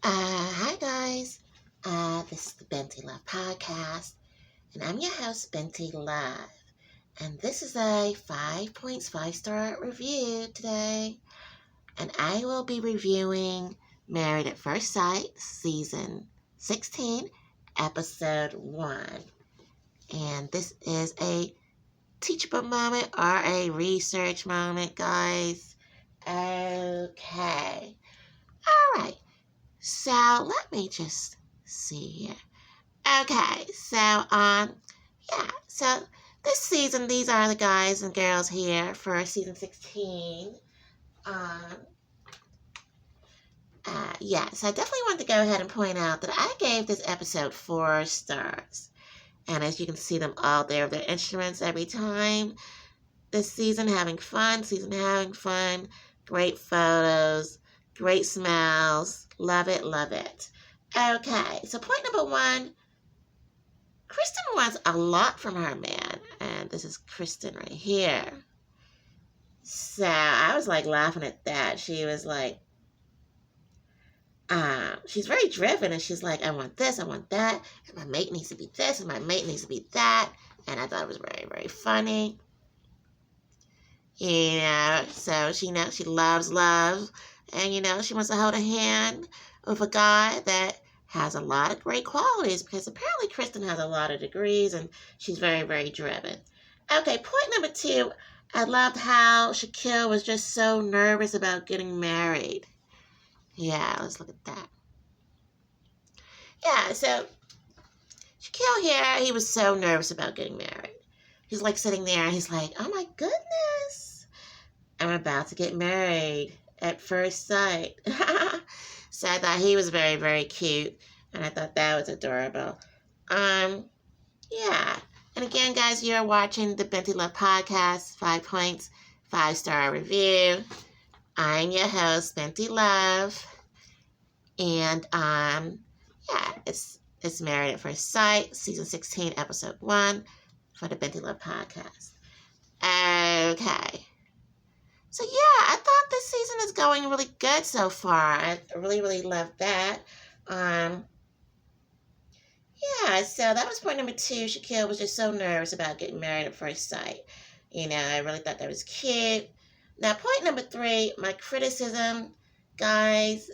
Hi guys, this is the Binti Love Podcast, and I'm your host, Binti Love, and this is a 5 Points 5-star review today, and I will be reviewing Married at First Sight, Season 16, Episode-1, and this is a teachable moment or a research moment, guys. Okay, alright. So let me just see here. Okay, so so this season, these are the guys and girls here for season 16. So I definitely want to go ahead and point out that I gave this episode 4 stars. And as you can see them all there, their instruments every time. This season having fun, great photos, great smiles, love it, love it. Okay, so point number 1, Kristen wants a lot from her man, and this is Kristen right here. So I was like laughing at that. She was like, she's very driven, and she's like, I want this, I want that, and my mate needs to be this, and my mate needs to be that, and I thought it was very, very funny. You know, so she knows she loves love, and she wants to hold a hand with a guy that has a lot of great qualities, because apparently Kristen has a lot of degrees, and she's very, very driven. Okay, point number 2, I loved how Shaquille was just so nervous about getting married. Yeah, let's look at that. Yeah, so Shaquille here, he was so nervous about getting married. He's like sitting there, and he's like, oh my goodness, I'm about to get married at first sight. So I thought he was very, very cute, and I thought that was adorable. Yeah. And again, guys, you're watching the Binti Love Podcast, 5 Points, 5-star review. I'm your host, Binti Love, and it's Married at First Sight, Season 16, Episode 1 for the Binti Love Podcast. Okay. So yeah, I thought this season is going really good so far. I really, really love that. So that was point number 2. Shaquille was just so nervous about getting married at first sight. I really thought that was cute. Now, point number 3, my criticism, guys,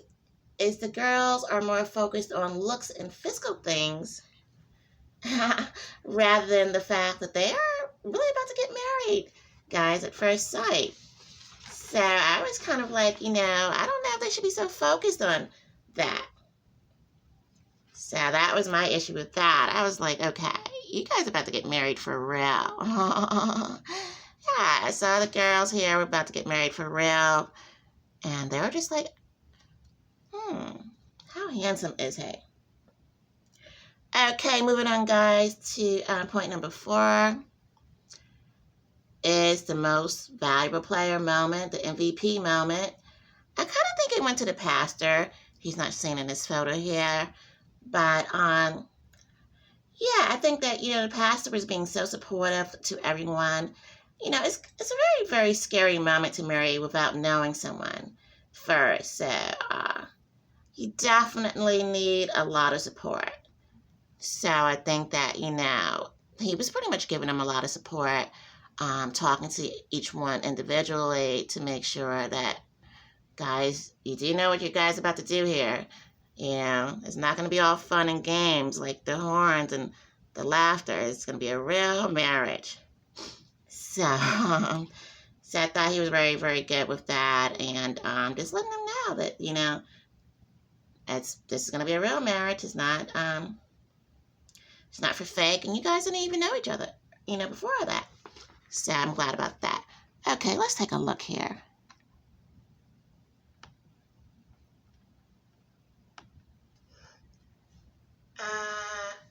is the girls are more focused on looks and physical things rather than the fact that they are really about to get married, guys, at first sight. So I was kind of like, I don't know if they should be so focused on that. So that was my issue with that. I was like, okay, you guys are about to get married for real. Yeah, so the girls here were about to get married for real. And they were just like, how handsome is he? Okay, moving on, guys, to point number 4. Is the most valuable player moment, the MVP moment. I kind of think it went to the pastor. He's not seen in this photo here. But, I think that, the pastor was being so supportive to everyone. It's a very, very scary moment to marry without knowing someone first. So, you definitely need a lot of support. So, I think that, he was pretty much giving them a lot of support. Talking to each one individually to make sure that, guys, you do know what you guys are about to do here. It's not going to be all fun and games like the horns and the laughter. It's going to be a real marriage. So I thought he was very, very good with that, and just letting them know that, this is going to be a real marriage. It's not for fake, and you guys didn't even know each other, before that. So I'm glad about that. Okay, let's take a look here.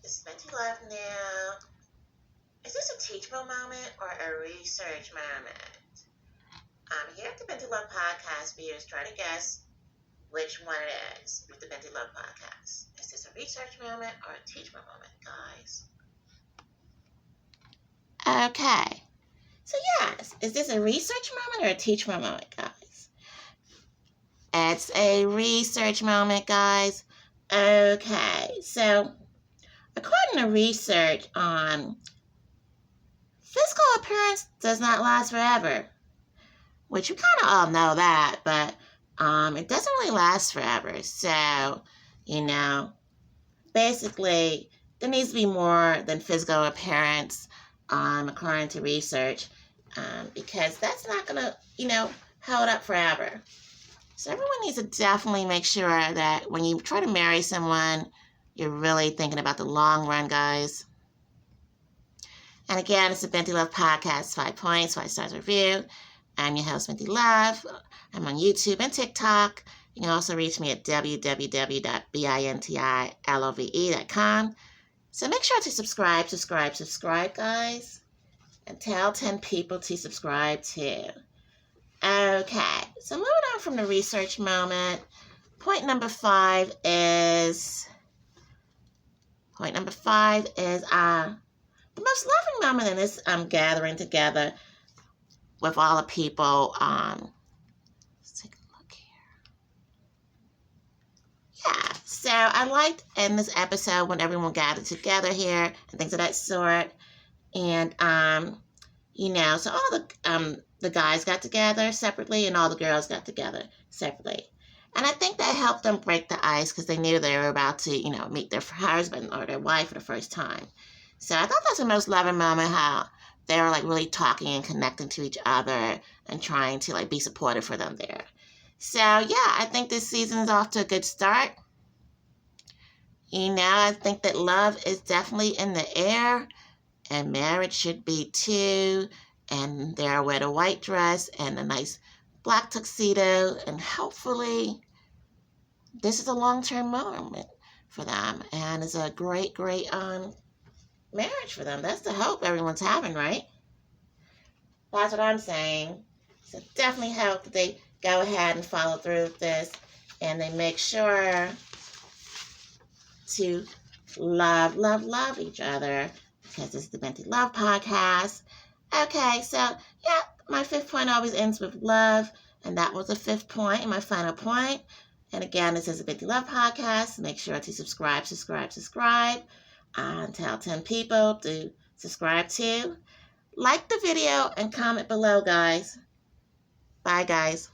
It's Binti Love now. Is this a teachable moment or a research moment? Here at the Binti Love Podcast, viewers try to guess which one it is with the Binti Love Podcast. Is this a research moment or a teachable moment, guys? Okay. So yes, is this a research moment or a teachable moment, guys? It's a research moment, guys. Okay, so according to research on physical appearance does not last forever, which we kind of all know that, but it doesn't really last forever. So, basically, there needs to be more than physical appearance, according to research, because that's not going to, hold up forever. So everyone needs to definitely make sure that when you try to marry someone, you're really thinking about the long run, guys. And again, it's the Binti Love Podcast, 5 Points, 5 Stars Review. I'm your host, Binti Love. I'm on YouTube and TikTok. You can also reach me at www.bintilove.com. So make sure to subscribe, guys. And tell 10 people to subscribe too. Okay, so moving on from the research moment, point number 5 is the most loving moment in this gathering together with all the people. Let's take a look here. Yeah, so I liked in this episode when everyone gathered together here and things of that sort. And, so all the guys got together separately and all the girls got together separately. And I think that helped them break the ice because they knew they were about to, meet their husband or their wife for the first time. So I thought that's the most loving moment, how they were like really talking and connecting to each other and trying to like be supportive for them there. So yeah, I think this season is off to a good start. I think that love is definitely in the air and marriage should be too. And they'll wear the white dress and a nice black tuxedo. And hopefully this is a long-term moment for them. And it's a great, great marriage for them. That's the hope everyone's having, right? That's what I'm saying. So definitely hope that they go ahead and follow through with this. And they make sure to love each other. Because this is the Binti Love Podcast. Okay, so, yeah, my 5th point always ends with love. And that was the 5th point and my final point. And again, this is the Binti Love Podcast. Make sure to subscribe. And tell 10 people to subscribe too. Like the video and comment below, guys. Bye, guys.